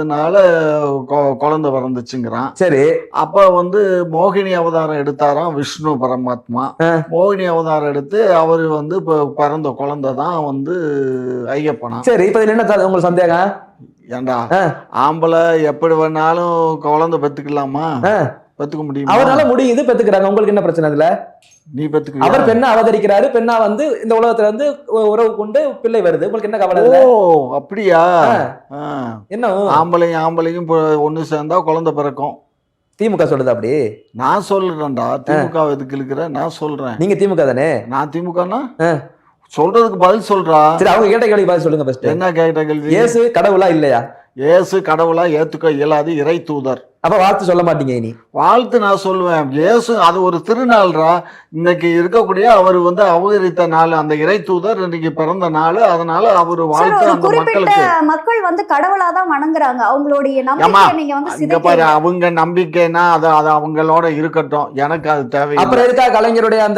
அதனால குழந்தை பிறந்துச்சுங்கிறான். சரி. அப்ப வந்து மோகினி அவதாரம் எடுத்தாராம் விஷ்ணு பரமாத்மா. மோகினி அவதாரம் எடுத்து அவரு வந்து இப்ப பிறந்த குழந்தை தான் வந்து ஐயப்பனா. சரி, இப்ப இதுல என்ன உங்களுக்கு சந்தேகம்? ஏண்டா ஆம்பளை எப்படி வேணாலும் குழந்தை பெத்துக்கலாமா? பெத்துக்க முடியுமா? அவரால முடியுது, பெத்துக்கிறாங்க. உங்களுக்கு என்ன பிரச்சனை அதுல? நீ பெத்துக்க. அவர் பெண்ணா அவதரிக்கிறாரு, பெண்ணா வந்து இந்த உலகத்துல வந்து உறவு கொண்டு பிள்ளை வருது. உங்களுக்கு என்ன கவலை? ஓ அப்படியா? என்ன ஆம்பளையும் ஒண்ணு சேர்ந்தா குழந்தை பிறக்கும். திமுக சொல்லுது அப்படி? நான் சொல்றேன்டா. திமுக எதுக்கு இருக்கிற? நான் சொல்றேன். நீங்க திமுக தானே? நான் திமுகனா சொல்றதுக்கு பதில் சொல்றா. சரி, அவங்க கேட்ட கேள்வி பதில் சொல்லுங்க ஃபர்ஸ்ட். என்ன கேட்ட கேள்வி? இயேசு கடவுளா இல்லையா? இயேசு கடவுளா ஏத்துக்க இயலாது, இறை தூதர். அப்ப வாழ்த்து சொல்ல மாட்டீங்க? இனி வாழ்த்து நான் சொல்லுவேன். இயேசு அது ஒரு திருநாள்ரா. இன்னைக்கு இருக்கக்கூடிய அவர் வந்து அவதரித்த நாள், அந்த இறை தூதர் இன்னைக்கு பிறந்த நாள். அதனால அவரு வாழ்த்து அந்த மக்களுக்கு. மக்கள் வந்து கடவுளா தான் வணங்குறாங்க. அவங்களுடைய நம்பிக்கை நீங்க வந்து இங்க பாரு, அவங்க நம்பிக்கைன்னா அது அவங்களோட இருக்கட்டும். எனக்கு அது தேவை. அப்புறம் இருக்கா கலைஞருடைய அந்த